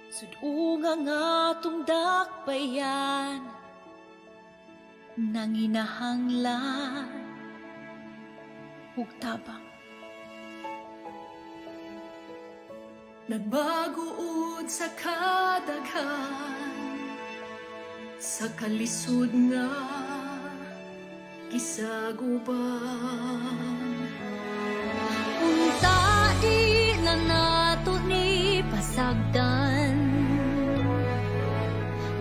Sudunga nga tong dakbayan nang inahanglan ug tabang. Nagbaguod sa kadaghan sa kalisod nga gisaguban. Unta di na nato ni pasagdan,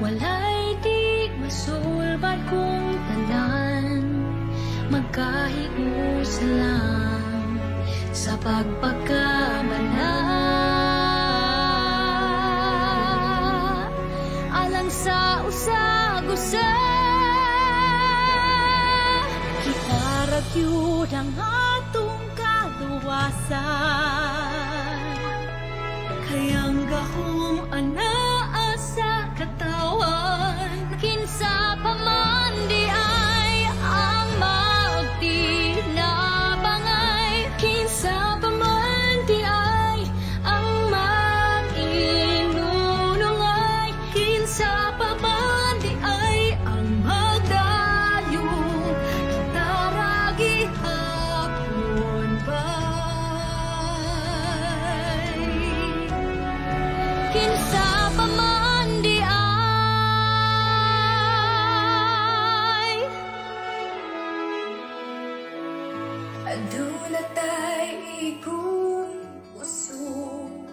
walay di masulbad kung tanan, magkahius lang sa pagpagkamala. Alang sa usag-usa kita ragyud ang atong kaluwasan, kayang gahom anaa sa katawan. Kinsa pa man di ay ang magtinabangay, kinsa pa man di ay ang mag-inunungay, kinsa pa man di ay ang magdayong taragi hapon bay. Kinsa pa man di ay aduna tay ikong usog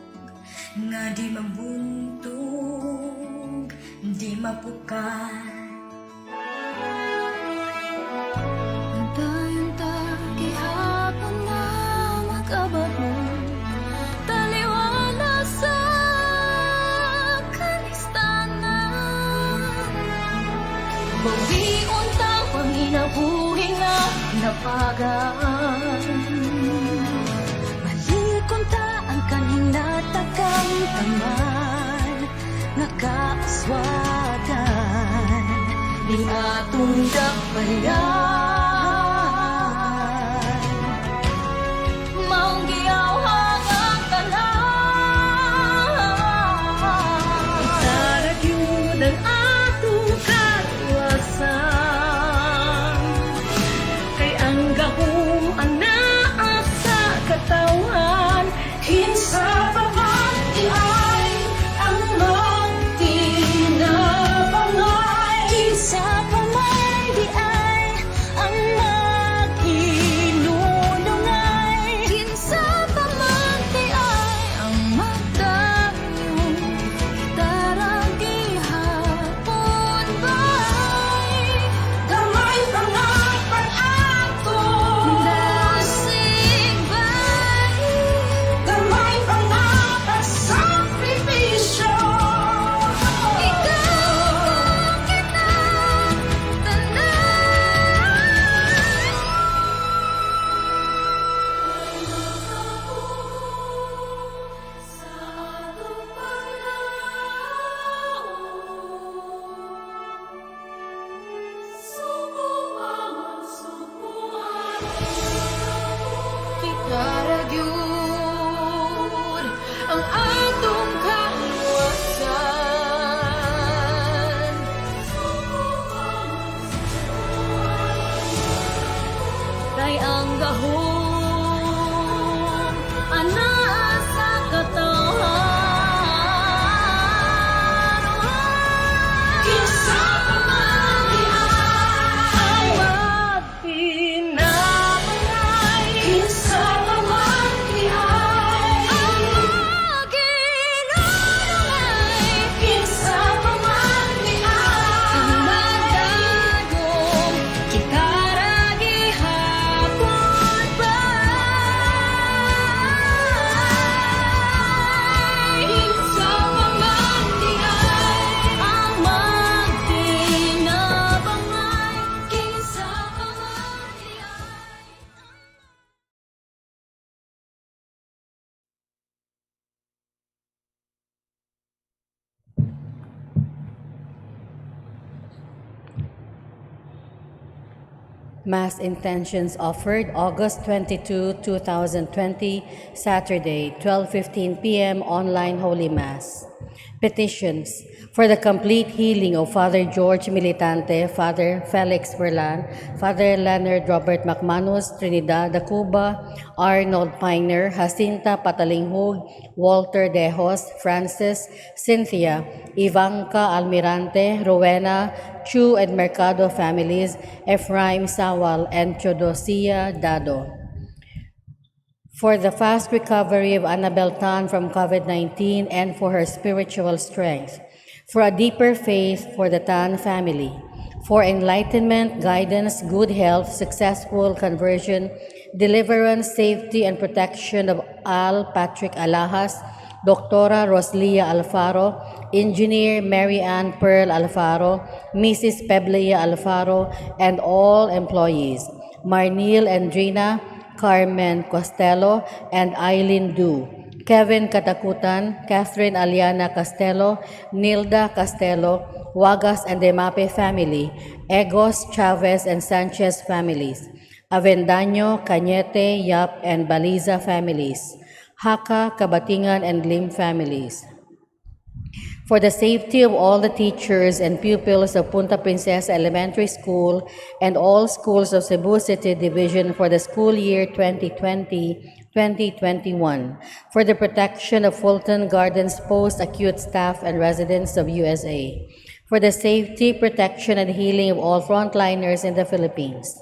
nga di mabuntog, di mapukan. Antay-anta gihapon nga mag-abot mo, taliwala sa kalistanan. Bawion tang panginabuhi nga napagaan, balikon ta ang kanhing natakang taman, nakaaswagan di atong dakbayan. Maong giyawhang ang tanan, itaragyud ang atong kaluwasan, kay ang gahom anaa sa katawan. Kinsa pa man di ay ang magtinabangay, kinsa pa man di ay ang mag-inunungay, kinsa pa man di ay ang magdayong taragi hapon bay. Gamay pa nga pag-ato dasig bay, gamay pa nga pagsakripisyo, ikaw kung kinatanan. Sa atong panahon, subuan kita ragyud ang atong kaluwasan, kay ang gahom anaa sa katawan. Kinsa pa man di ay ang magtinabangay, kinsa pa man di ay ang mag-inunungay, kinsa pa man di ay ang magdayong kitaragi hapon bay. Kinsa pa man di ay ang magtinabangay, kinsa pa man di ay. Mass intentions offered August 22, 2020, Saturday, 12:15 p.m. online Holy Mass. Petitions for the complete healing of Father George Militante, Father Felix Verlan, Father Leonard Robert McManus, Trinidad Cuba, Arnold Piner, Jacinta Patalinghug, Walter Dejos, Francis, Cynthia, Ivanka Almirante, Rowena, Chu and Mercado families, Ephraim Sawal, and Theodosia Dado. For the fast recovery of Annabel Tan from COVID-19 and for her spiritual strength, for a deeper faith for the Tan family, for enlightenment, guidance, good health, successful conversion, deliverance, safety, and protection of Al Patrick Alahas, Doctora Roslia Alfaro, Engineer Mary Ann Pearl Alfaro, Mrs. Peblia Alfaro, and all employees, Marnil and Drina, Carmen Costello, and Eileen Du, Kevin Katakutan, Catherine Aliana Castello, Nilda Castello, Wagas and Demape family, Egos, Chavez, and Sanchez families, Avendaño, Cañete, Yap, and Baliza families, Haka, Kabatingan, and Lim families. For the safety of all the teachers and pupils of Punta Princesa Elementary School and all schools of Cebu City Division for the school year 2020-2021. For the protection of Fulton Gardens post-acute staff and residents of USA. For the safety, protection, and healing of all frontliners in the Philippines.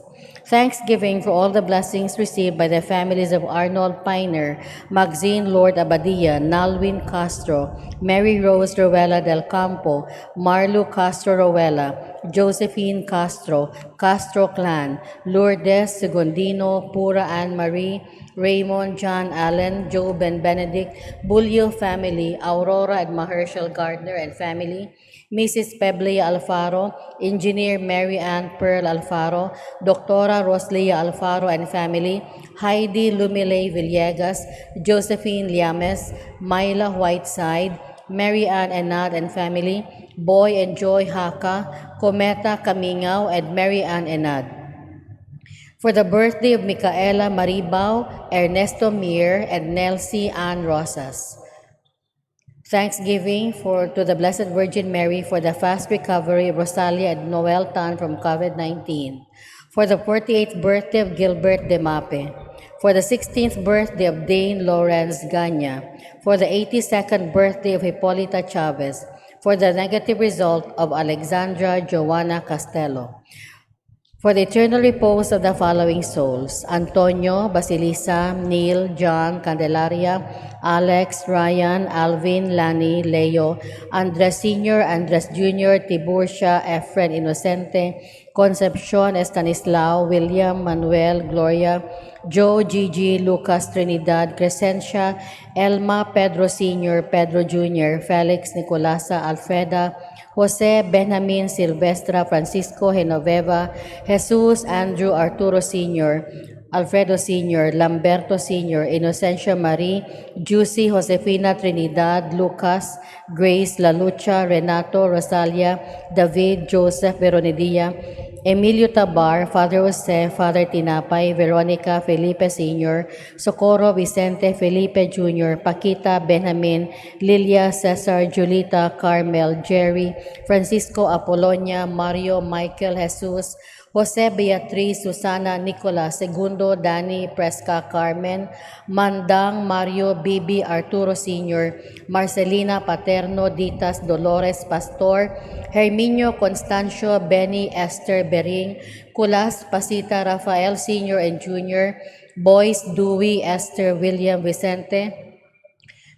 Thanksgiving for all the blessings received by the families of Arnold Piner, Maxine Lord Abadia, Nalwin Castro, Mary Rose Rowella del Campo, Marlu Castro Rowella, Josephine Castro, Castro Clan, Lourdes Segundino, Pura Anne Marie, Raymond John Allen, Job and Benedict, Bulyo family, Aurora and Mahershal Gardner and family, Mrs. Peblia Alfaro, Engineer Mary Ann Pearl Alfaro, Doctora Roslia Alfaro and family, Heidi Lumile Villegas, Josephine Llames, Myla Whiteside, Mary Ann Enad and family, Boy and Joy Haka, Cometa Kamingaw, and Mary Ann Enad. For the birthday of Micaela Maribao, Ernesto Mir, and Nelsie Ann Rosas. Thanksgiving to the Blessed Virgin Mary for the fast recovery of Rosalia and Noel Tan from COVID-19. For the 48th birthday of Gilbert Demape. For the 16th birthday of Dane Lawrence Ganya. For the 82nd birthday of Hipolita Chavez. For the negative result of Alexandra Joanna Castello. For the eternal repose of the following souls, Antonio, Basilisa, Neil, John, Candelaria, Alex, Ryan, Alvin, Lani, Leo, Andres Sr., Andres Jr., Tiburcia, Efren Inocente, Concepcion, Estanislao, William, Manuel, Gloria, Joe, Gigi, Lucas, Trinidad, Crescencia, Elma, Pedro Sr., Pedro Jr., Felix, Nicolasa, Alfreda, Jose, Benjamin, Silvestra, Francisco, Genoveva, Jesus, Andrew, Arturo Sr., Alfredo Sr., Lamberto Sr., Inocencia Marie, Juicy, Josefina, Trinidad, Lucas, Grace, Lalucha, Renato, Rosalia, David, Joseph, Veronidia, Emilio Tabar, Father Jose, Father Tinapay, Veronica, Felipe Sr., Socorro, Vicente, Felipe Jr., Paquita, Benjamin, Lilia, Cesar, Julita, Carmel, Jerry, Francisco Apolonia, Mario, Michael, Jesus, Jose Beatriz, Susana, Nicolas, Segundo, Dani, Presca, Carmen, Mandang, Mario, Bibi, Arturo Sr., Marcelina, Paterno, Ditas, Dolores, Pastor, Herminio, Constancio, Benny, Esther, Bering, Kulas, Pasita, Rafael Sr. and Jr., Boyce, Dewey, Esther, William, Vicente,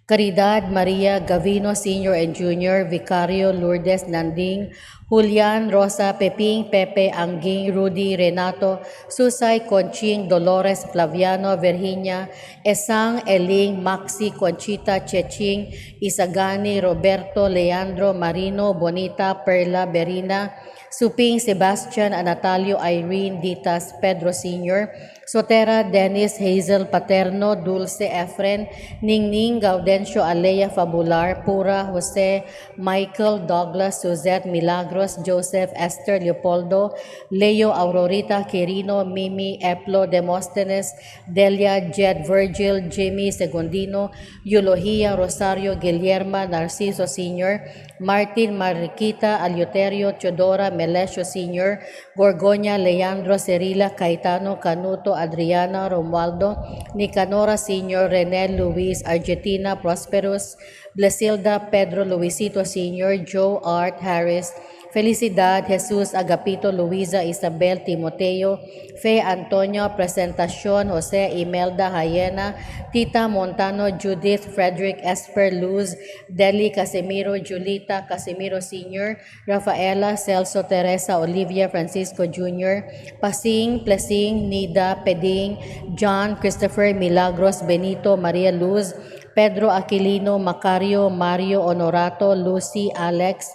Caridad, Maria, Gavino Sr. and Jr., Vicario, Lourdes, Nanding, Julian, Rosa, Peping, Pepe, Angging, Rudy, Renato, Susay, Conching, Dolores, Flaviano, Virginia, Esang, Eling, Maxi, Conchita, Cheching, Isagani, Roberto, Leandro, Marino, Bonita, Perla, Berina, Suping, Sebastian, Anatalio, Irene, Ditas, Pedro Sr., Sotera Dennis Hazel Paterno, Dulce Efren, Ningning Gaudencio Alea Fabular, Pura Jose, Michael Douglas, Suzette Milagros, Joseph Esther Leopoldo, Leo Aurorita Quirino, Mimi Eplo Demosthenes, Delia Jed Virgil, Jimmy Segundino, Eulogia Rosario Guillerma Narciso Sr., Martin Mariquita Alioterio Teodora Melesio Sr., Gorgonia Leandro Cerila Caetano Canuto Adriana Romualdo, Nicanora Sr., Rene Luis Argentina Prosperous, Blesilda Pedro Luisito Sr., Joe Art Harris, Felicidad Jesus Agapito Luisa Isabel Timoteo, Fe Antonio Presentacion Jose Imelda Hayena, Tita Montano Judith Frederick Esper Luz, Deli Casimiro Julita Casimiro Sr., Rafaela Celso Teresa Olivia Francisco Jr., Pasing Plesing Nida Peding, John Christopher Milagros Benito Maria Luz, Pedro Aquilino Macario Mario Honorato Lucy Alex,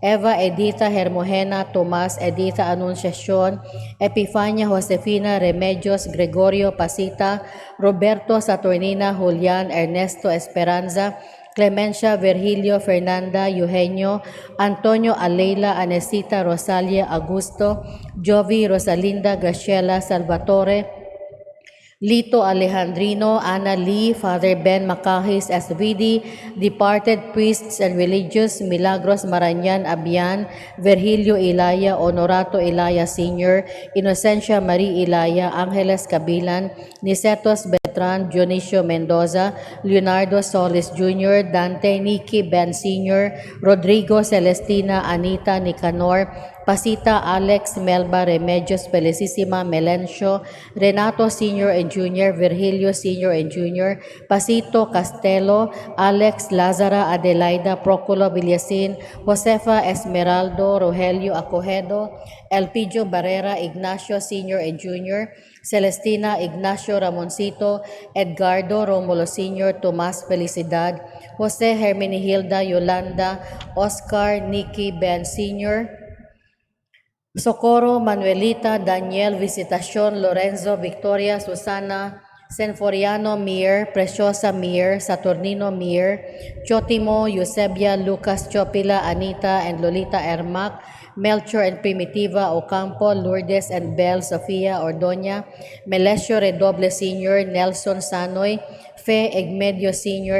Eva Edita Hermogena Tomas Edita Anunciacion, Epifania Josefina Remedios Gregorio Pasita, Roberto Saturnina Julian Ernesto Esperanza, Clemencia Virgilio Fernanda Eugenio, Antonio Aleila Anesita Rosalia Augusto, Jovi Rosalinda Graciela Salvatore, Lito Alejandrino, Ana Lee, Father Ben Macahis SVD, departed priests and religious, Milagros Maranyan Abian, Virgilio Ilaya, Honorato Ilaya Sr., Inocencia Marie Ilaya, Angeles Cabilan, Nicetos Beltran, Dionisio Mendoza, Leonardo Solis Jr., Dante Nikki Ben Sr., Rodrigo Celestina Anita Nicanor, Pasita Alex Melba Remedios Felicissima Melencio, Renato Sr. and Jr., Virgilio Sr. and Jr., Pasito Castelo, Alex Lazara Adelaida Proculo Villasin, Josefa Esmeraldo Rogelio Acojedo, Elpidio Barrera Ignacio Sr. and Jr., Celestina Ignacio Ramoncito, Edgardo Romulo Sr., Tomas Felicidad, Jose Hermenegilda Yolanda, Oscar Nicky Ben Sr., Socorro, Manuelita, Daniel, Visitacion, Lorenzo, Victoria, Susana, Senforiano Mir, Preciosa Mir, Saturnino Mir, Chotimo, Eusebia, Lucas Chopila, Anita, and Lolita Ermac, Melchor and Primitiva Ocampo, Lourdes and Bel Sofia Ordoña, Melesio Redoble Sr., Nelson Sanoy, Fe Egmedio Sr.,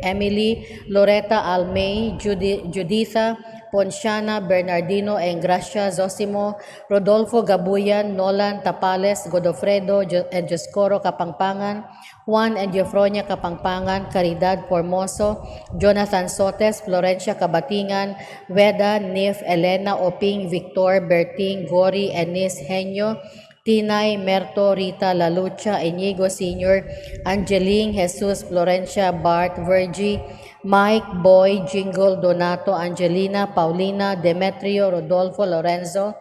Emily, Loretta Almay, Juditha, Ponciana, Bernardino Engracia, Zosimo, Rodolfo Gabuyan, Nolan Tapales, Godofredo and Joscoro Kapangpangan, Juan and Eufronia Kapangpangan, Caridad Formoso, Jonathan Sotes, Florencia Kabatingan, Veda, Nif, Elena Oping, Victor, Berting, Gori, Enis, Henyo, Tinay, Merto, Rita, Lalucha, Inigo Sr., Angeline, Jesus, Florencia, Bart, Virgie, Mike, Boy, Jingle, Donato, Angelina, Paulina, Demetrio, Rodolfo, Lorenzo,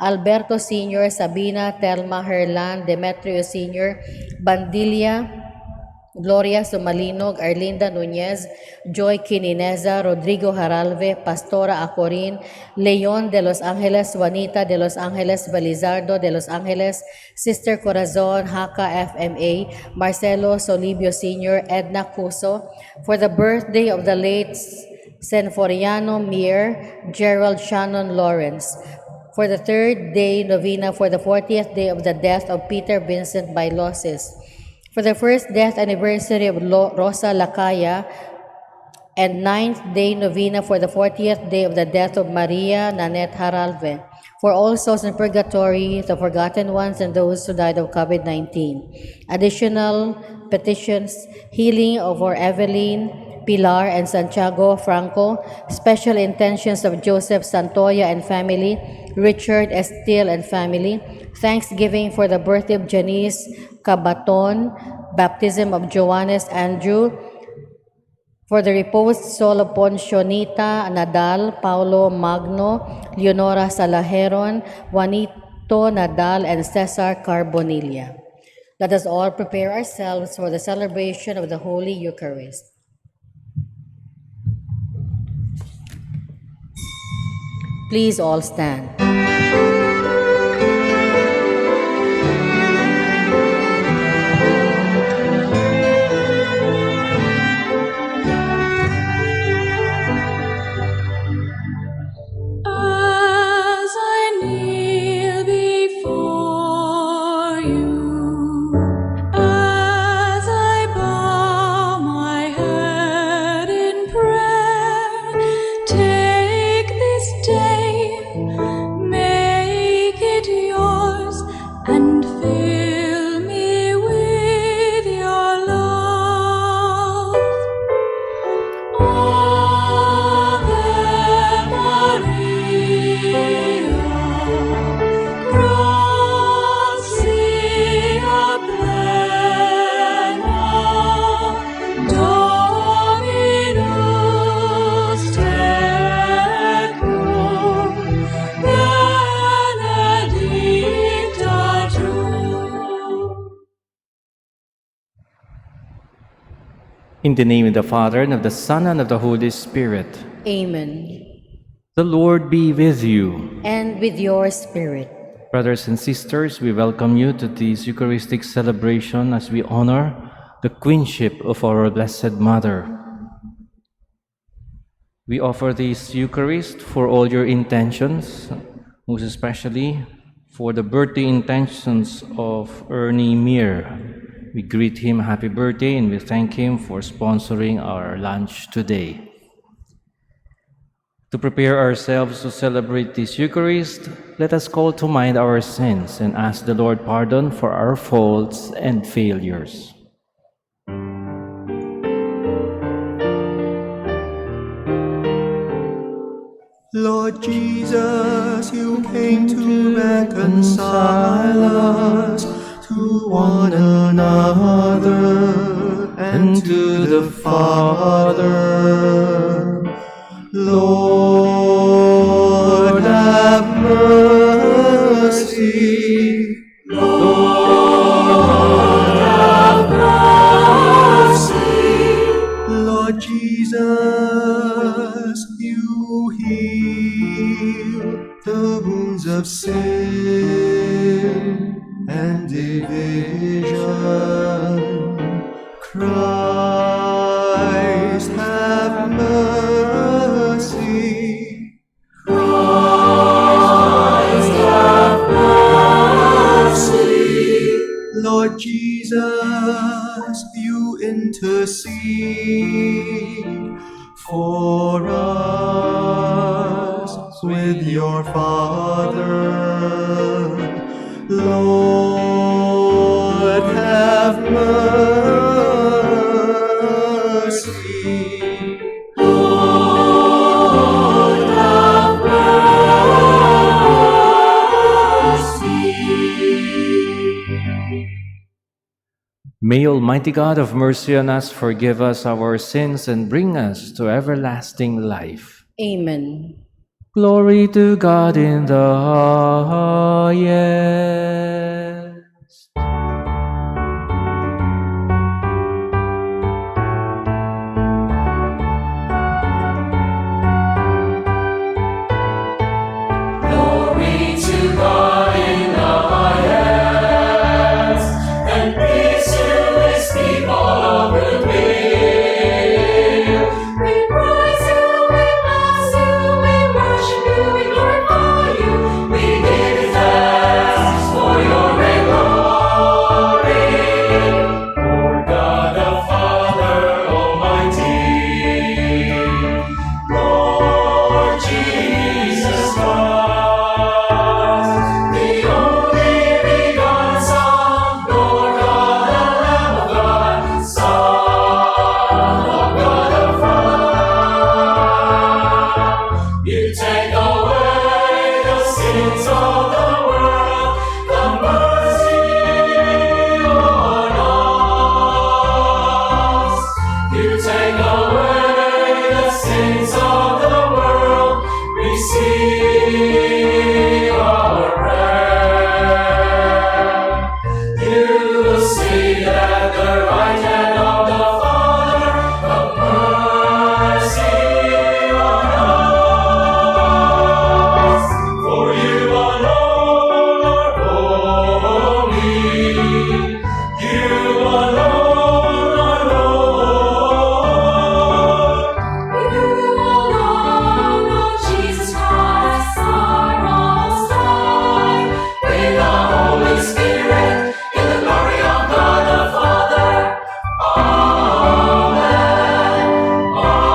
Alberto Sr., Sabina, Telma, Herlan, Demetrio Sr., Bandilia, Gloria Sumalinog, Arlinda Nunez, Joy Quinineza, Rodrigo Haralve, Pastora Acorin, Leon de Los Angeles, Juanita de Los Angeles, Belizardo de Los Angeles, Sister Corazon, Haka FMA, Marcelo Solibio Sr., Edna Cuso, for the birthday of the late Senforiano Mir, Gerald Shannon Lawrence, for the third day novena for the 40th day of the death of Peter Vincent Bailosis, for the first death anniversary of Rosa Lacaya, and ninth day novena for the 40th day of the death of Maria Nanette Haralve, for all souls in purgatory, the forgotten ones, and those who died of COVID-19. Additional petitions, healing of our Evelyn, Pilar, and Santiago Franco, special intentions of Joseph Santoya and family, Richard Estil and family, thanksgiving for the birthday of Janice Cabaton, baptism of Joannes Andrew, for the reposed soul of Poncionita Nadal, Paulo Magno, Leonora Salajeron, Juanito Nadal, and Cesar Carbonilla. Let us all prepare ourselves for the celebration of the Holy Eucharist. Please all stand. In the name of the Father, and of the Son, and of the Holy Spirit. Amen. The Lord be with you. And with your spirit. Brothers and sisters, we welcome you to this Eucharistic celebration as we honor the queenship of our Blessed Mother. We offer this Eucharist for all your intentions, most especially for the birthday intentions of Ernie Mir. We greet him happy birthday and we thank him for sponsoring our lunch today. To prepare ourselves to celebrate this Eucharist, let us call to mind our sins and ask the Lord pardon for our faults and failures. Lord Jesus, you came to reconcile us to one another and to the Father. Lord, have mercy. Lord, have mercy. Lord Jesus, you heal the wounds of sin and division. Christ, have mercy. Christ, have mercy. Lord Jesus, you intercede for us with your Father. Lord, have mercy. Lord, have mercy. May Almighty God of mercy on us forgive us our sins and bring us to everlasting life. Amen. Glory to God in the highest. Glory to God in the highest, and peace to his people of good will. We praise you, we bless you, we worship you, we glorify you. We give you thanks for your great glory. Lord God the Father Almighty, Lord Jesus Christ, the only begotten Son, Lord God, the Lamb of God, Son of God the Father. You take away the sins of the world, the mercy on us. You take away the sins of the world, receive our prayer. You sit at the right hand of the Father, have mercy on us. For you alone are holy, you alone are Lord. You alone, Lord Jesus Christ, are Most High, with the Holy Spirit, in the glory of God the Father. Amen. Amen.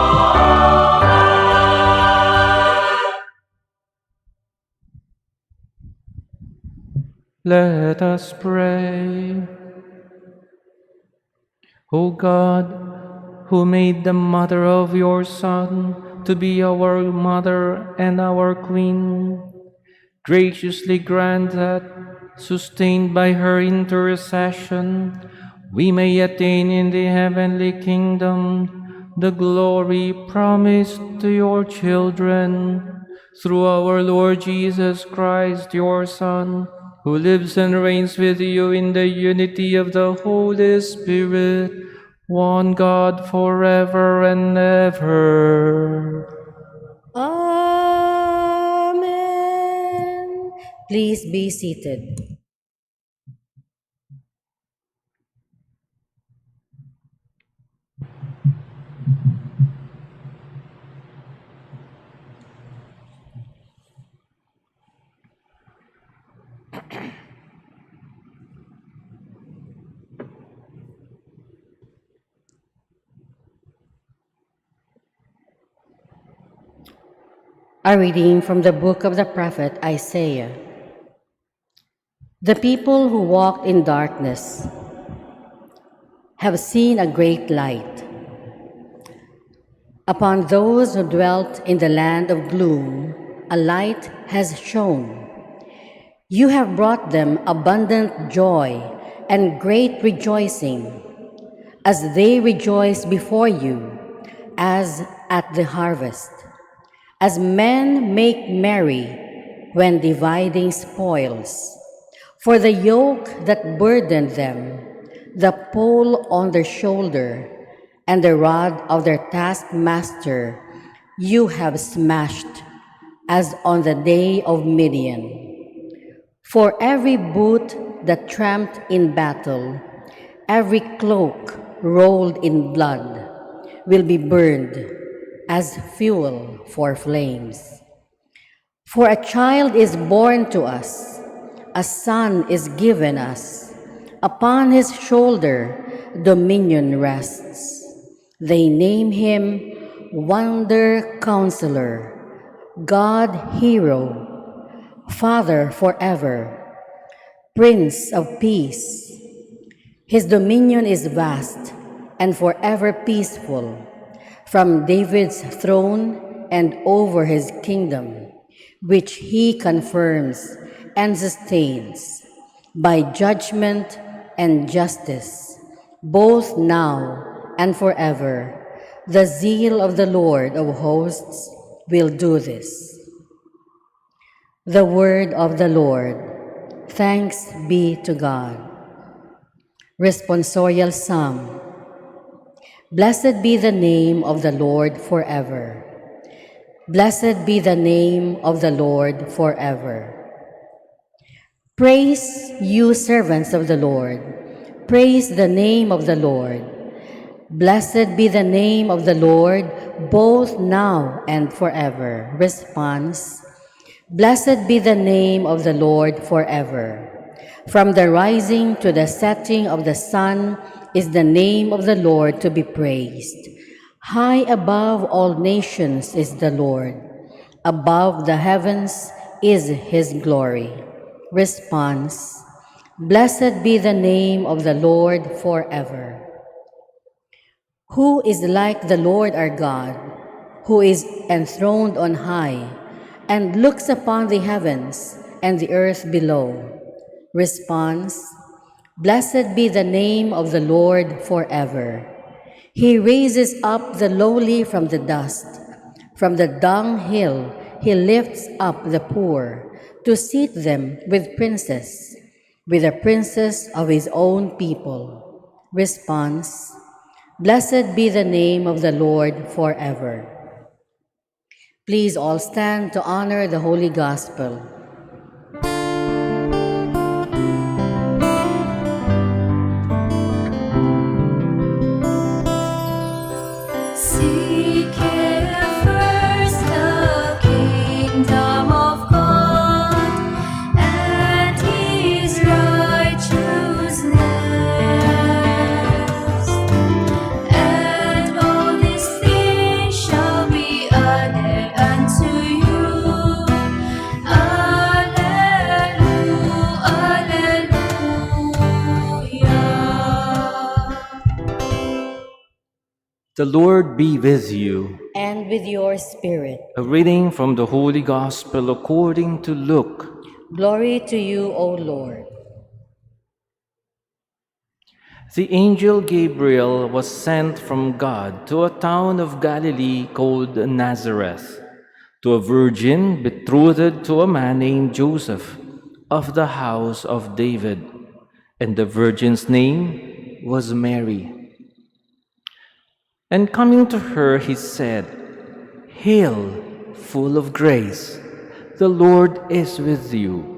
Let us pray. O God, who made the mother of your Son to be our mother and our queen, graciously grant that, sustained by her intercession, we may attain in the heavenly kingdom the glory promised to your children. Through our Lord Jesus Christ, your Son, who lives and reigns with you in the unity of the Holy Spirit, one God forever and ever. Amen. Please be seated. A reading from the book of the prophet Isaiah. The people who walked in darkness have seen a great light. Upon those who dwelt in the land of gloom, a light has shone. You have brought them abundant joy and great rejoicing, as they rejoice before you, as at the harvest, as men make merry when dividing spoils. For the yoke that burdened them, the pole on their shoulder, and the rod of their taskmaster, you have smashed, as on the day of Midian. For every boot that tramped in battle, every cloak rolled in blood, will be burned as fuel for flames. For a child is born to us, a son is given us. Upon his shoulder dominion rests. They name him Wonder Counselor, God Hero, Father forever, Prince of Peace. His dominion is vast and forever peaceful, from David's throne and over his kingdom, which he confirms and sustains by judgment and justice, both now and forever. The zeal of the Lord of hosts will do this. The word of the Lord. Thanks be to God. Responsorial Psalm. Blessed be the name of the Lord forever. Blessed be the name of the Lord forever. Praise you, servants of the Lord. Praise the name of the Lord. Blessed be the name of the Lord, both now and forever. Response. Blessed be the name of the Lord forever. From the rising to the setting of the sun is the name of the Lord to be praised. High above all nations is the Lord. Above the heavens is his glory. Response. Blessed be the name of the Lord forever. Who is like the Lord our God, who is enthroned on high, and looks upon the heavens and the earth below? Response. Blessed be the name of the Lord forever. He raises up the lowly from the dust. From the dunghill he lifts up the poor, to seat them with princes, with the princes of his own people. Response. Blessed be the name of the Lord forever. Please all stand to honor the Holy Gospel. Seek ye first the kingdom of God and his righteousness, and all these things shall be added unto you. The Lord be with you. And with your spirit. A reading from the Holy Gospel according to Luke. Glory to you, O Lord. The angel Gabriel was sent from God to a town of Galilee called Nazareth, to a virgin betrothed to a man named Joseph of the house of David, and the virgin's name was Mary. And coming to her, he said, "Hail, full of grace, the Lord is with you."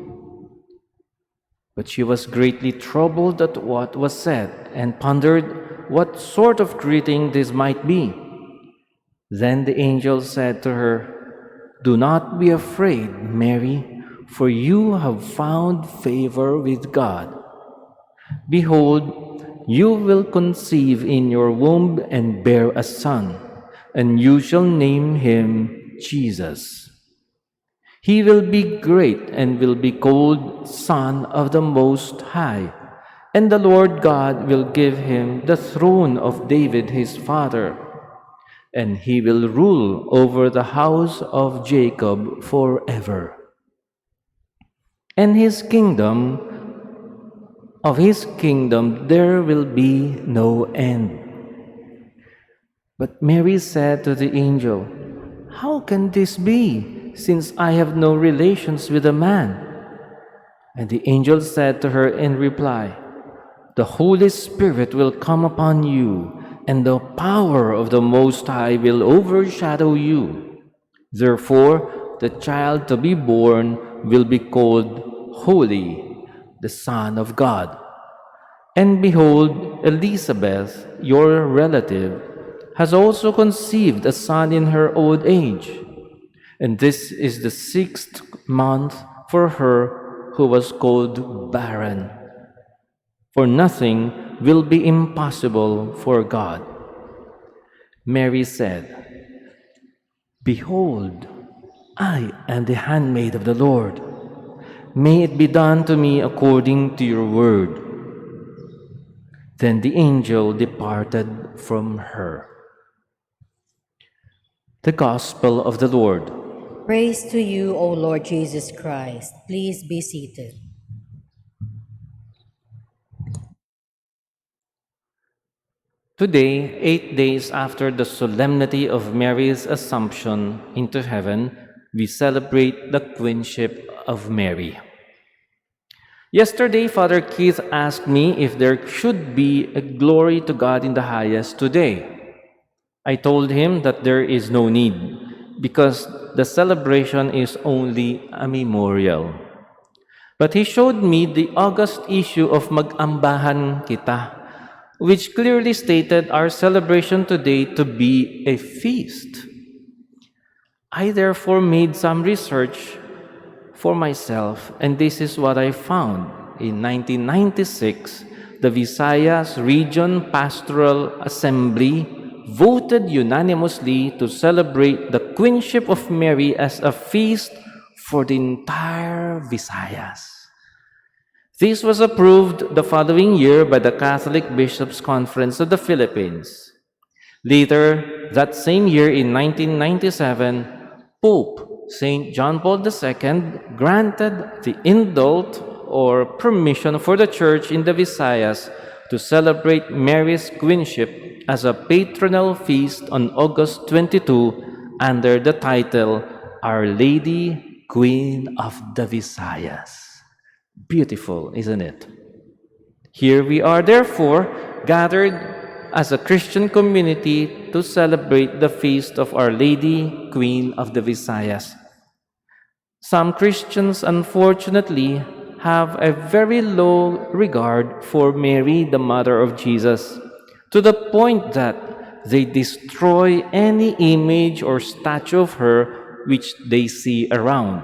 But she was greatly troubled at what was said, and pondered what sort of greeting this might be. Then the angel said to her, "Do not be afraid, Mary, for you have found favor with God. Behold, you will conceive in your womb and bear a son, and you shall name him Jesus. He will be great and will be called Son of the Most High, and the Lord God will give him the throne of David his father, and he will rule over the house of Jacob forever. And of his kingdom there will be no end." But Mary said to the angel, "How can this be, since I have no relations with a man?" And the angel said to her in reply, "The Holy Spirit will come upon you, and the power of the Most High will overshadow you. Therefore, the child to be born will be called Holy, the Son of God. And behold, Elizabeth, your relative, has also conceived a son in her old age. And this is the 6th month for her who was called barren. For nothing will be impossible for God." Mary said, "Behold, I am the handmaid of the Lord. May it be done to me according to your word." Then the angel departed from her. The Gospel of the Lord. Praise to you, O Lord Jesus Christ. Please be seated. Today, 8 days after the solemnity of Mary's assumption into heaven, we celebrate the queenship of Mary. Yesterday, Father Keith asked me if there should be a glory to God in the highest today. I told him that there is no need, because the celebration is only a memorial. But he showed me the August issue of Mag-ambahan Kita, which clearly stated our celebration today to be a feast. I therefore made some research for myself, and this is what I found. In 1996, the Visayas Region Pastoral Assembly voted unanimously to celebrate the Queenship of Mary as a feast for the entire Visayas. This was approved the following year by the Catholic Bishops' Conference of the Philippines. Later, that same year in 1997, Pope St. John Paul II granted the indult or permission for the Church in the Visayas to celebrate Mary's queenship as a patronal feast on August 22 under the title Our Lady, Queen of the Visayas. Beautiful, isn't it? Here we are, therefore, gathered as a Christian community to celebrate the feast of Our Lady, Queen of the Visayas. Some Christians, unfortunately, have a very low regard for Mary, the mother of Jesus, to the point that they destroy any image or statue of her which they see around.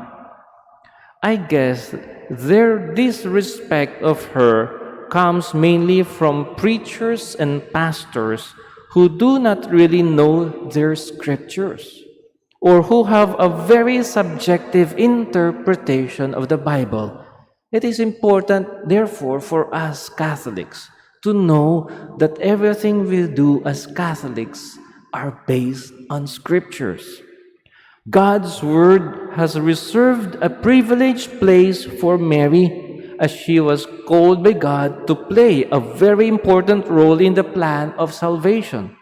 I guess their disrespect of her comes mainly from preachers and pastors who do not really know their scriptures, or who have a very subjective interpretation of the Bible. It is important, therefore, for us Catholics to know that everything we do as Catholics are based on scriptures. God's Word has reserved a privileged place for Mary, as she was called by God to play a very important role in the plan of salvation.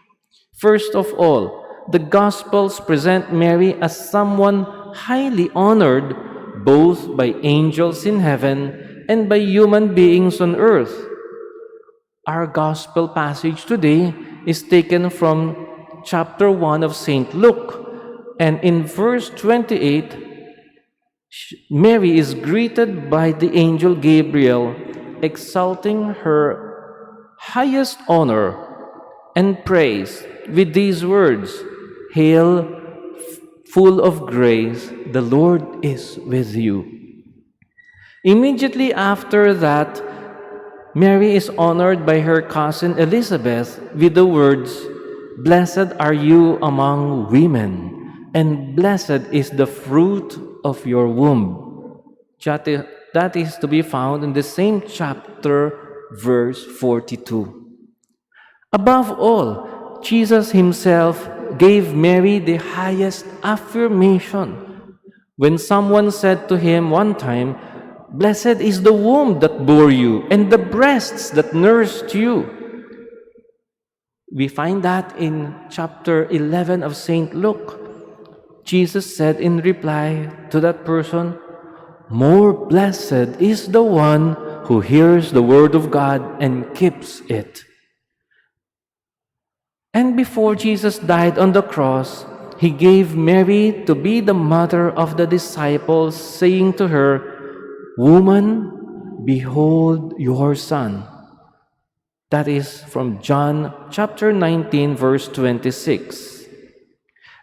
First of all, the Gospels present Mary as someone highly honored both by angels in heaven and by human beings on earth. Our Gospel passage today is taken from chapter 1 of St. Luke. And in verse 28, Mary is greeted by the angel Gabriel, exalting her highest honor and praise with these words, "Hail, full of grace, the Lord is with you." Immediately after that, Mary is honored by her cousin Elizabeth with the words, "Blessed are you among women, and blessed is the fruit of your womb." That is to be found in the same chapter, verse 42. Above all, Jesus himself gave Mary the highest affirmation. When someone said to him one time, "Blessed is the womb that bore you and the breasts that nursed you." We find that in chapter 11 of St. Luke. Jesus said in reply to that person, "More blessed is the one who hears the word of God and keeps it." And before Jesus died on the cross, he gave Mary to be the mother of the disciples, saying to her, "Woman, behold your son." That is from John chapter 19, verse 26.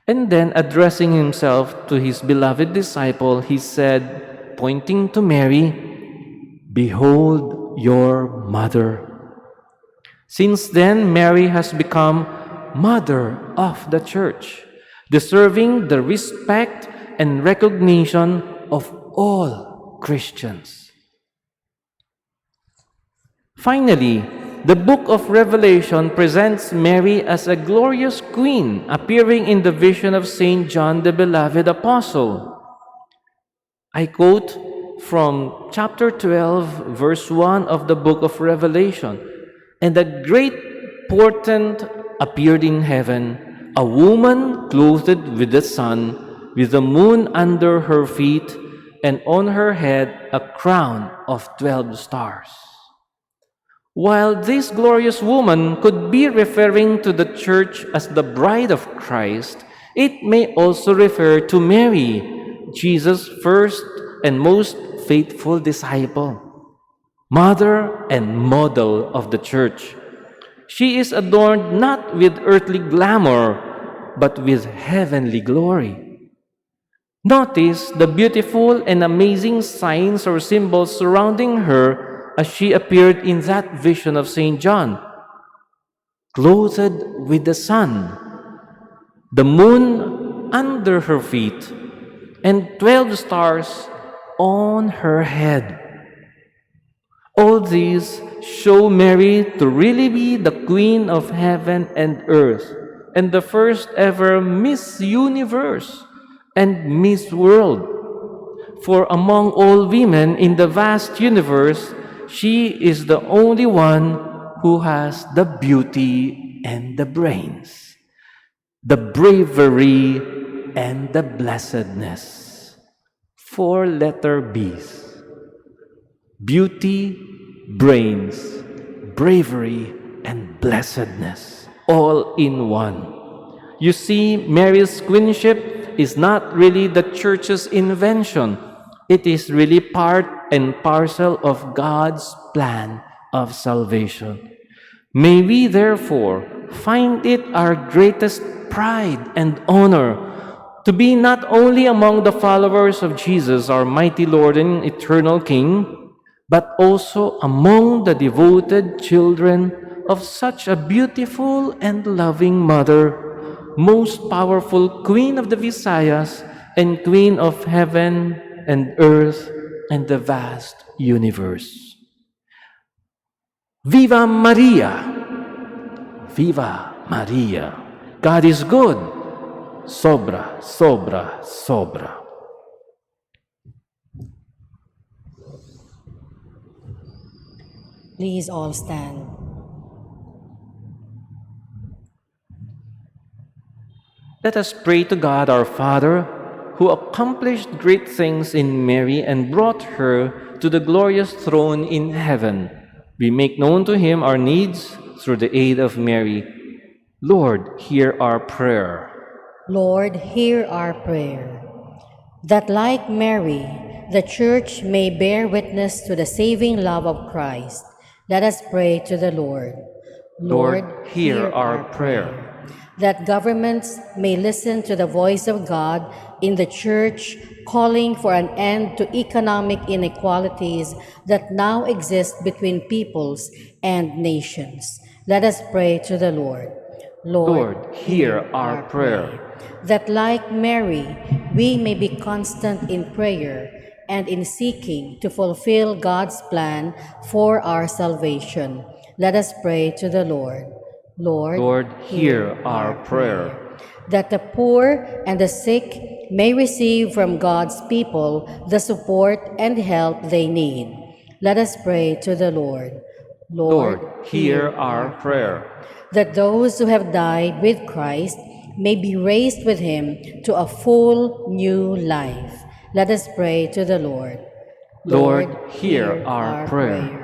And then addressing himself to his beloved disciple, he said, pointing to Mary, "Behold your mother." Since then, Mary has become mother of the church, deserving the respect and recognition of all Christians. Finally, the book of Revelation presents Mary as a glorious queen appearing in the vision of Saint John the Beloved Apostle. I quote from chapter 12, verse 1 of the book of Revelation. "And a great portent appeared in heaven, a woman clothed with the sun, with the moon under her feet, and on her head a crown of 12 stars." While this glorious woman could be referring to the church as the bride of Christ, it may also refer to Mary, Jesus' first and most faithful disciple, mother and model of the church. She is adorned not with earthly glamour, but with heavenly glory. Notice the beautiful and amazing signs or symbols surrounding her as she appeared in that vision of St. John. Clothed with the sun, the moon under her feet, and 12 stars on her head. All these show Mary to really be the Queen of heaven and earth, and the first ever Miss Universe and Miss World. For among all women in the vast universe, she is the only one who has the beauty and the brains, the bravery and the blessedness. 4-letter B's. Beauty, brains, bravery, and blessedness, all in one. You see, Mary's queenship is not really the church's invention. It is really part and parcel of God's plan of salvation. May we therefore find it our greatest pride and honor to be not only among the followers of Jesus, our mighty Lord and eternal King, but also among the devoted children of such a beautiful and loving mother, most powerful Queen of the Visayas and Queen of heaven and earth and the vast universe. Viva Maria! Viva Maria! God is good. Sobra, sobra, sobra. Please all stand. Let us pray to God our Father, who accomplished great things in Mary and brought her to the glorious throne in heaven. We make known to him our needs through the aid of Mary. Lord, hear our prayer. Lord, hear our prayer. That like Mary, the Church may bear witness to the saving love of Christ, let us pray to the Lord. Lord, hear our prayer. That governments may listen to the voice of God in the Church, calling for an end to economic inequalities that now exist between peoples and nations. Let us pray to the Lord. Lord, hear our prayer. That like Mary, we may be constant in prayer and in seeking to fulfill God's plan for our salvation. Let us pray to the Lord. Lord, hear our prayer. That the poor and the sick may receive from God's people the support and help they need. Let us pray to the Lord. Lord, hear our prayer. That those who have died with Christ may be raised with him to a full new life. Let us pray to the Lord. Lord, hear our prayer.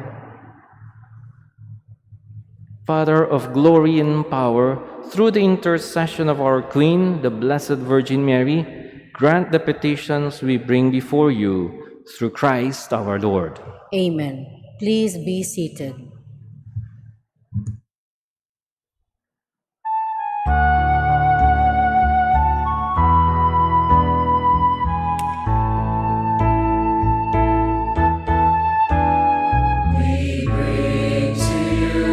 Father of glory and power, through the intercession of our Queen, the Blessed Virgin Mary, grant the petitions we bring before you through Christ our Lord. Amen. Please be seated. We bring to you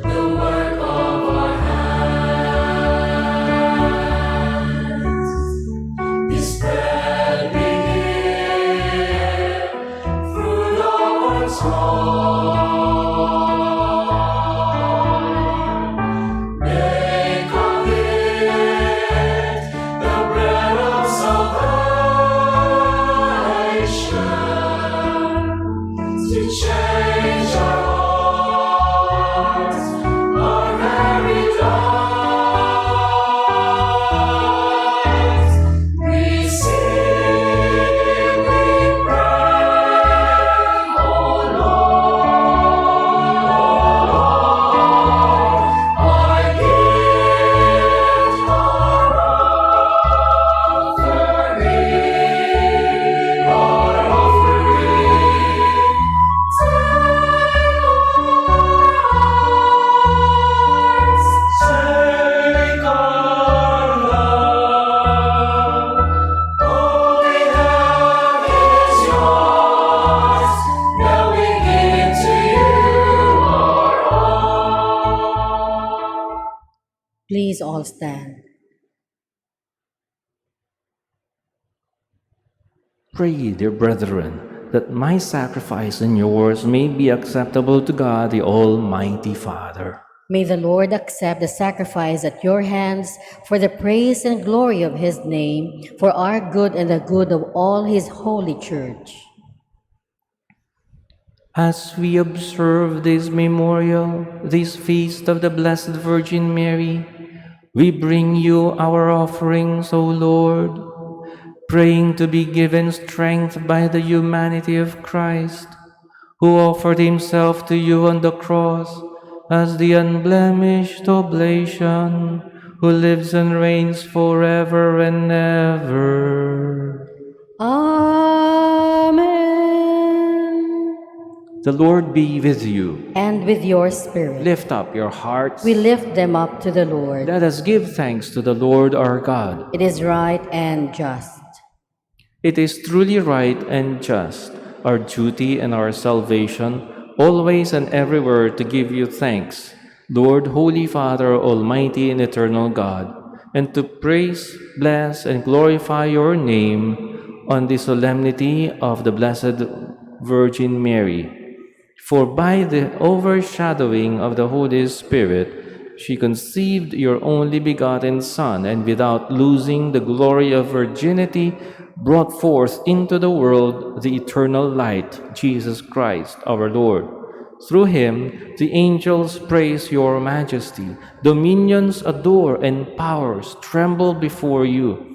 the work of our hands. This bread we give, fruit of our toil. Make of it the bread of salvation, to change our hearts, our very lives. Receive, we pray, O Lord, our gift, our offering, our offering. Take our love. All we have is yours. Now we give to you our all. Please all stand. Pray, dear brethren, that my sacrifice and yours may be acceptable to God, the Almighty Father. May the Lord accept the sacrifice at your hands for the praise and glory of his name, for our good and the good of all his holy church. As we observe this memorial, this feast of the Blessed Virgin Mary, we bring you our offerings, O Lord, praying to be given strength by the humanity of Christ, who offered himself to you on the cross as the unblemished oblation, who lives and reigns forever and ever. Amen. The Lord be with you. And with your spirit, Lift up your hearts. we lift them up to the Lord. Let us give thanks to the Lord our God. It is right and just. It is truly right and just, our duty and our salvation, always and everywhere to give you thanks, Lord, Holy Father, Almighty and Eternal God, and to praise, bless, and glorify your name on the solemnity of the Blessed Virgin Mary. For by the overshadowing of the Holy Spirit, she conceived your only begotten Son, and without losing the glory of virginity, brought forth into the world the eternal light, Jesus Christ our Lord. Through him, the angels praise your majesty, dominions adore, and powers tremble before you.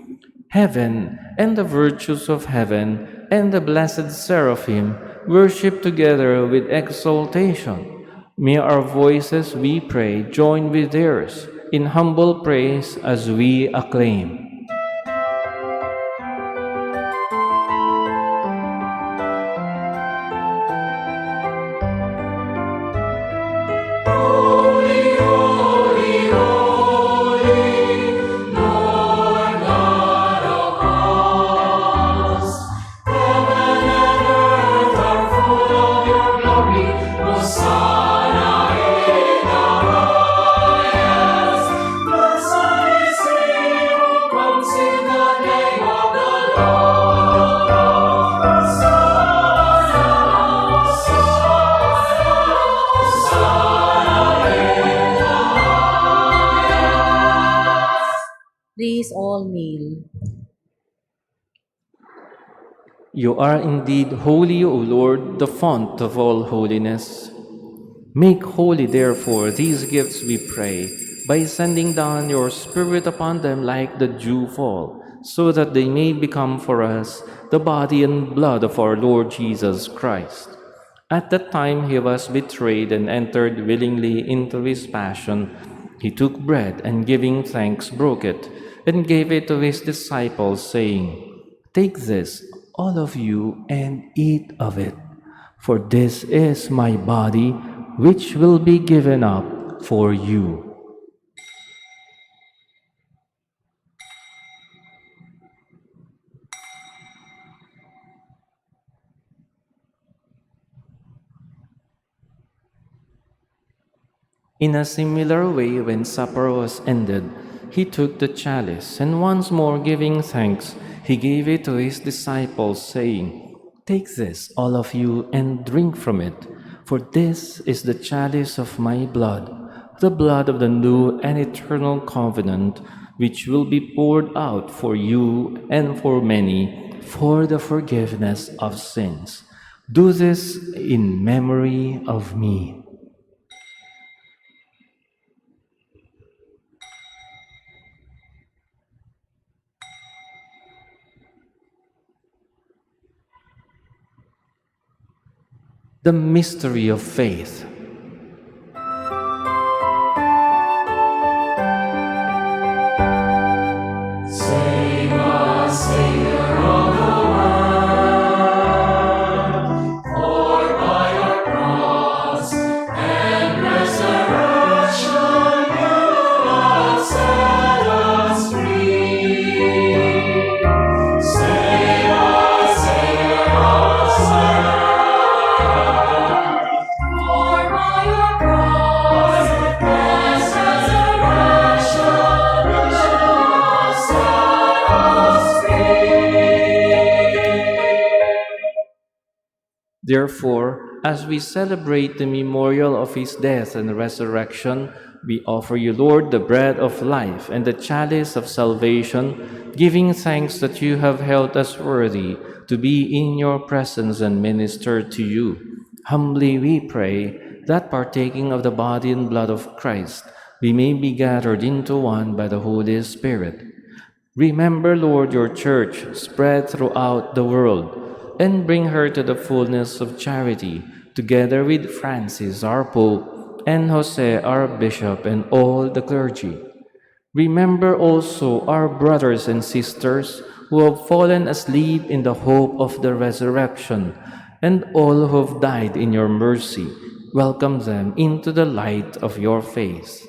Heaven and the virtues of heaven and the blessed seraphim worship together with exultation. May our voices, we pray, join with theirs in humble praise as we acclaim. Holy, holy, holy, Lord God of hosts. Heaven and earth are full of your glory. Hosanna in the highest. Blessed is he who comes in the name of the Lord. Hosanna, Hosanna in the highest. Please all kneel. You are indeed holy, O Lord, the font of all holiness. Make holy, therefore, these gifts, we pray, by sending down your Spirit upon them like the dewfall, so that they may become for us the body and blood of our Lord Jesus Christ. At the time he was betrayed and entered willingly into his passion, he took bread and giving thanks broke it and gave it to his disciples, saying, "Take this, all of you, and eat of it, for this is my body, which will be given up for you." In a similar way, when supper was ended, he took the chalice, and once more giving thanks, he gave it to his disciples, saying, "Take this, all of you, and drink from it, for this is the chalice of my blood, the blood of the new and eternal covenant, which will be poured out for you and for many for the forgiveness of sins. Do this in memory of me." The mystery of faith. Save us, Savior of the world, for by your cross and resurrection you have set us free. Save us, Savior of the world, for by your cross and resurrection you have set us free. Therefore, as we celebrate the memorial of his death and resurrection, we offer you, Lord, the bread of life and the chalice of salvation, giving thanks that you have held us worthy to be in your presence and minister to you. Humbly we pray that, partaking of the body and blood of Christ, we may be gathered into one by the Holy Spirit. Remember, Lord, your church spread throughout the world, and bring her to the fullness of charity, together with Francis, our Pope, and Jose, our Bishop, and all the clergy. Remember also our brothers and sisters who have fallen asleep in the hope of the resurrection, and all who have died in your mercy. Welcome them into the light of your face.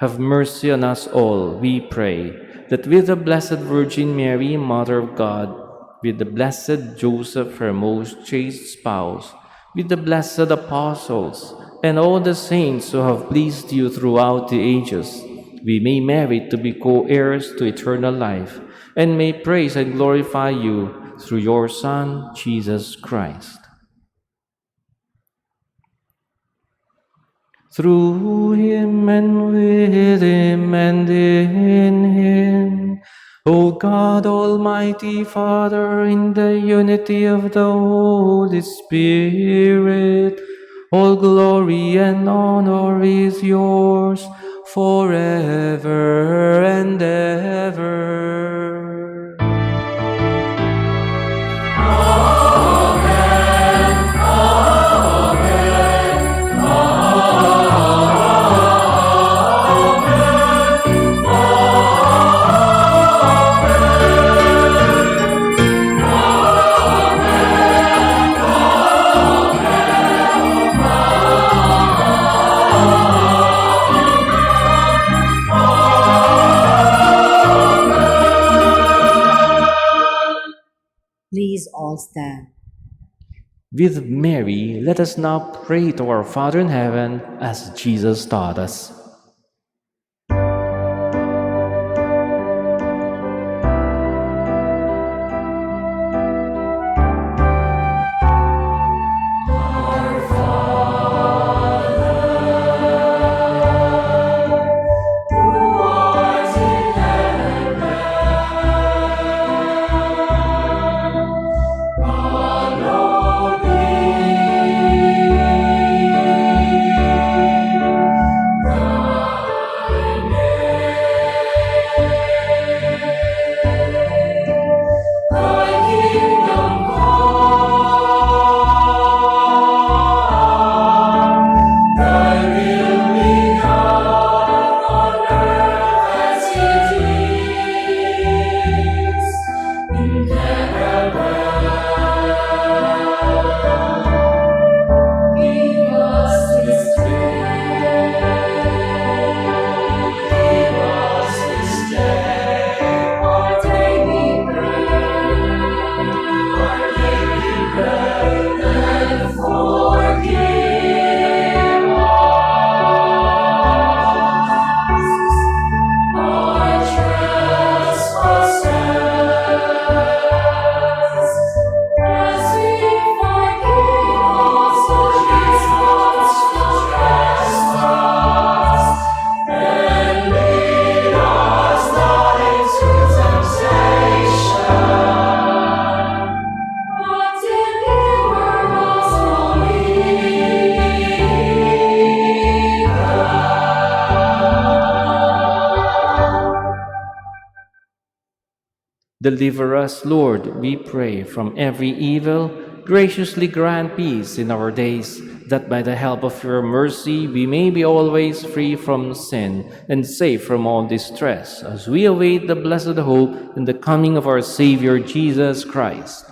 Have mercy on us all, we pray, that with the Blessed Virgin Mary, Mother of God, with the blessed Joseph, her most chaste spouse, with the blessed apostles, and all the saints who have pleased you throughout the ages, we may merit to be co-heirs to eternal life, and may praise and glorify you through your Son, Jesus Christ. Through him and with him and in him, O God, Almighty Father, in the unity of the Holy Spirit, all glory and honor is yours forever and ever. Amen, amen, amen. Please all stand. With Mary, let us now pray to our Father in heaven as Jesus taught us. Deliver us, Lord, we pray, from every evil. Graciously grant peace in our days, that by the help of your mercy we may be always free from sin and safe from all distress, as we await the blessed hope and the coming of our Savior Jesus Christ.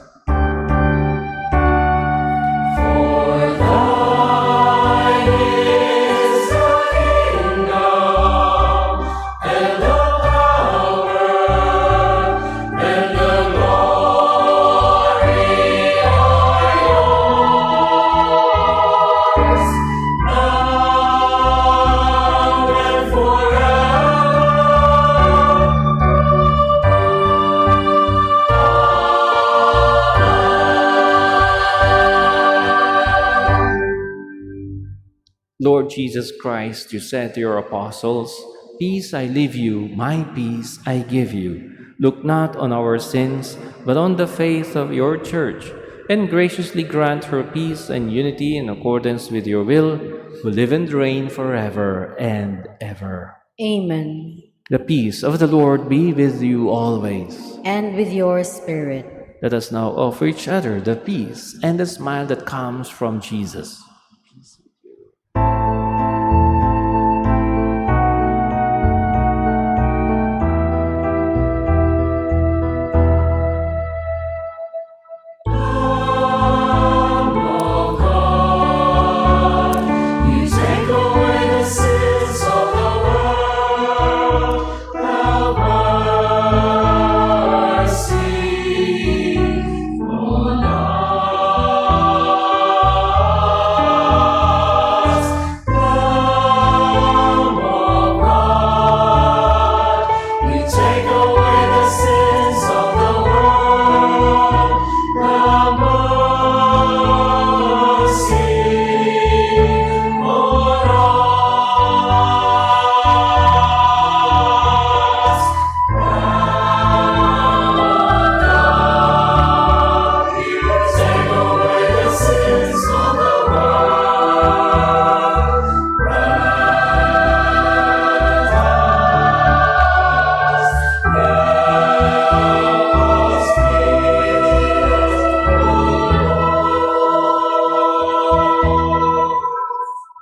Lord Jesus Christ, you said to your apostles, "Peace I leave you, my peace I give you. Look not on our sins, but on the faith of your church, and graciously grant her peace and unity in accordance with your will, who live and reign forever and ever." Amen. The peace of the Lord be with you always. And with your spirit. Let us now offer each other the peace and the smile that comes from Jesus.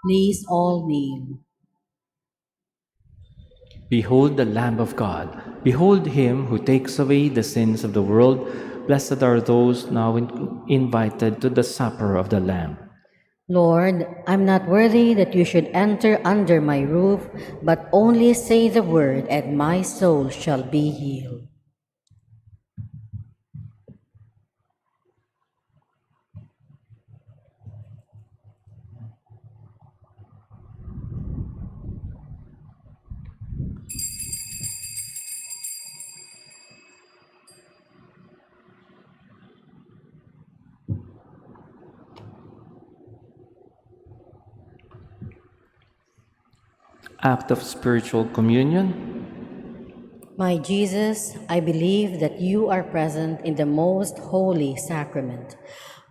Please all kneel. Behold the Lamb of God. Behold him who takes away the sins of the world. Blessed are those now invited to the supper of the Lamb. Lord, I'm not worthy that you should enter under my roof, but only say the word, and my soul shall be healed. act of spiritual communion. My Jesus, I believe that you are present in the most holy sacrament.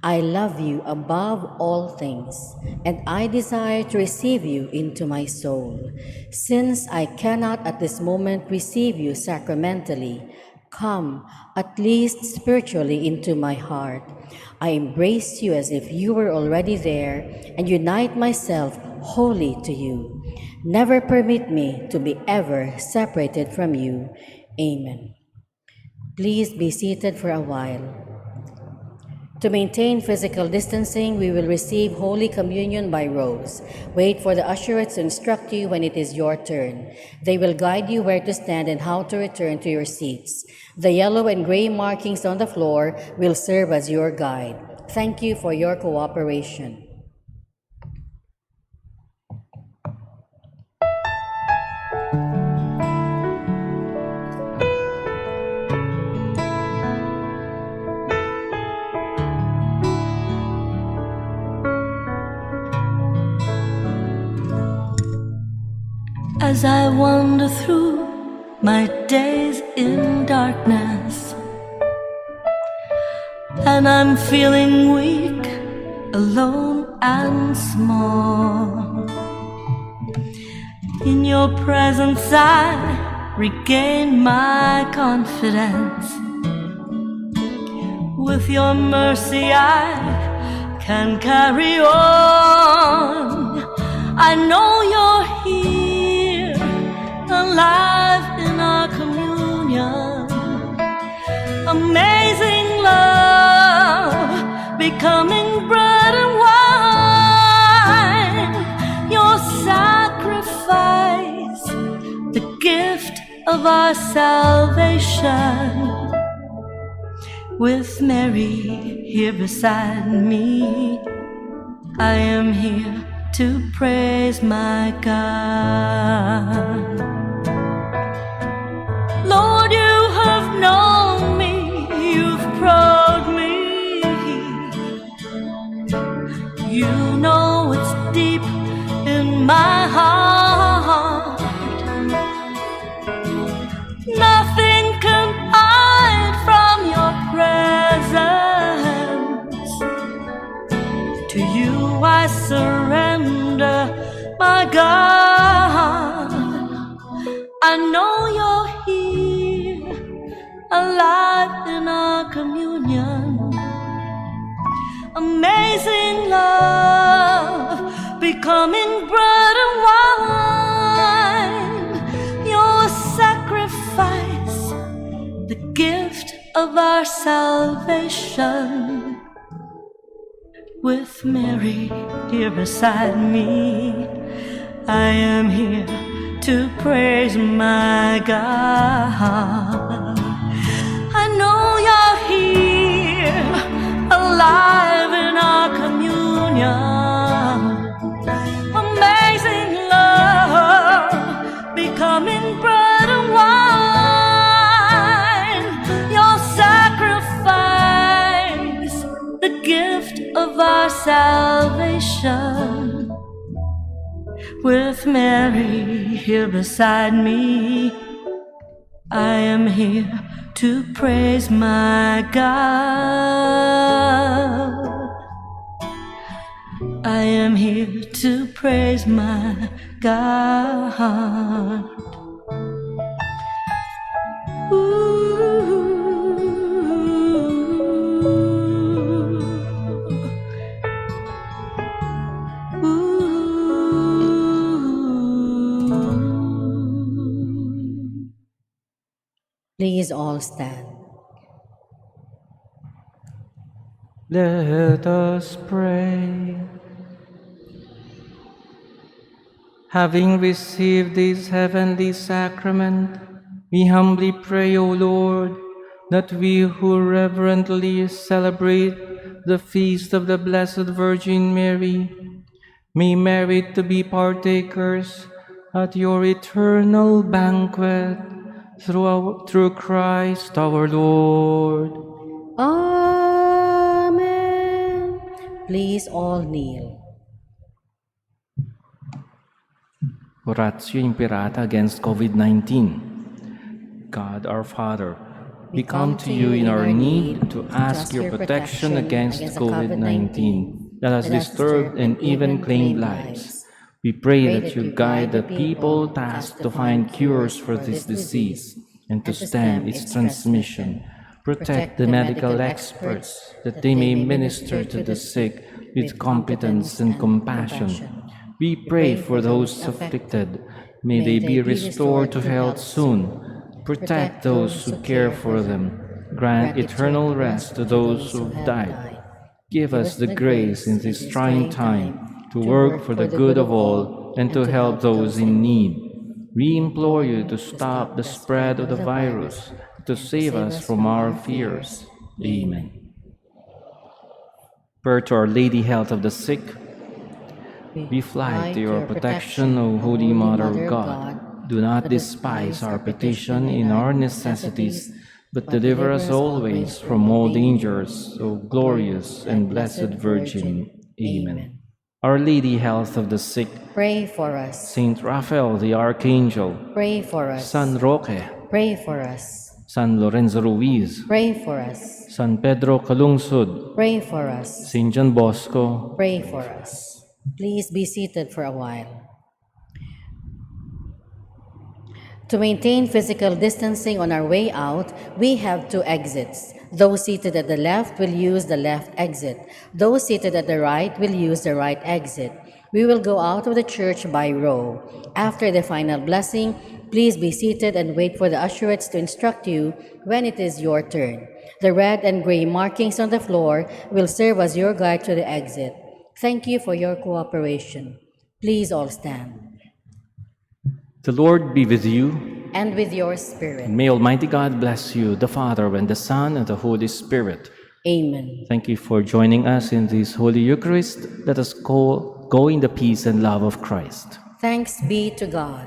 I love you above all things, and I desire to receive you into my soul. Since I cannot at this moment receive you sacramentally, come, at least spiritually, into my heart. I embrace you as if you were already there and unite myself wholly to you. Never permit me to be ever separated from you. Amen. Please be seated for a while. To maintain physical distancing, we will receive Holy Communion by rows. Wait for the ushers to instruct you when it is your turn. They will guide you where to stand and how to return to your seats. The yellow and gray markings on the floor will serve as your guide. Thank you for your cooperation. As I wander through my days in darkness, and I'm feeling weak, alone and small, in your presence I regain my confidence. With your mercy I can carry on. I know you're here, alive in our communion. Amazing love, becoming bread and wine. Your sacrifice, the gift of our salvation. With Mary here beside me, I am here to praise my God. Lord, you have known me, you've probed me. You know what's deep in my heart. Nothing can hide from your presence. To you I surrender, my God. I know you're here, alive in our communion. Amazing love, becoming bread and wine. Your sacrifice, the gift of our salvation. With Mary here beside me, I am here to praise my God. I know you're here, alive in our communion. Amazing love, becoming bread and wine. Your sacrifice, the gift of our salvation. With Mary here beside me, I am here to praise my God. I am here to praise my God. Please all stand. Let us pray. Having received this heavenly sacrament, we humbly pray, O Lord, that we who reverently celebrate the feast of the Blessed Virgin Mary may merit to be partakers at your eternal banquet through Christ our Lord. Amen. Please all kneel. Oratio Imperata against COVID-19. God our Father, we come to you in our need to ask your protection against COVID-19 that has disturbed and even claimed lives. We pray that you guide the people tasked to find cures for this disease and to stem its transmission. Protect the medical experts that they may minister to the sick with competence and compassion. We pray for those afflicted. May they be restored to health soon. Protect those who care for them. Grant eternal rest to those who have died. Give us the grace in this trying time to work for the good of all and to help those in need. We implore you to stop the spread of the virus, to save us from our fears. Amen. Prayer to Our Lady Health of the Sick. We fly to your protection, O Holy Mother of God. Do not despise our petition in our necessities, but deliver us always from all dangers, O glorious and blessed Virgin. Amen. Our Lady Health of the Sick. Pray for us. Saint Raphael the Archangel. Pray for us. San Roque. Pray for us. San Lorenzo Ruiz. Pray for us. San Pedro Calungsod. Pray for us. Saint John Bosco. Pray for us. Please be seated for a while. To maintain physical distancing on our way out, we have two exits. Those seated at the left will use the left exit. Those seated at the right will use the right exit. We will go out of the church by row. After the final blessing, please be seated and wait for the usherates to instruct you when it is your turn. The red and gray markings on the floor will serve as your guide to the exit. Thank you for your cooperation. Please all stand. The Lord be with you. And with your spirit. And may Almighty God bless you, the Father, and the Son, and the Holy Spirit. Amen. Thank you for joining us in this Holy Eucharist. Let us go in the peace and love of Christ. Thanks be to God.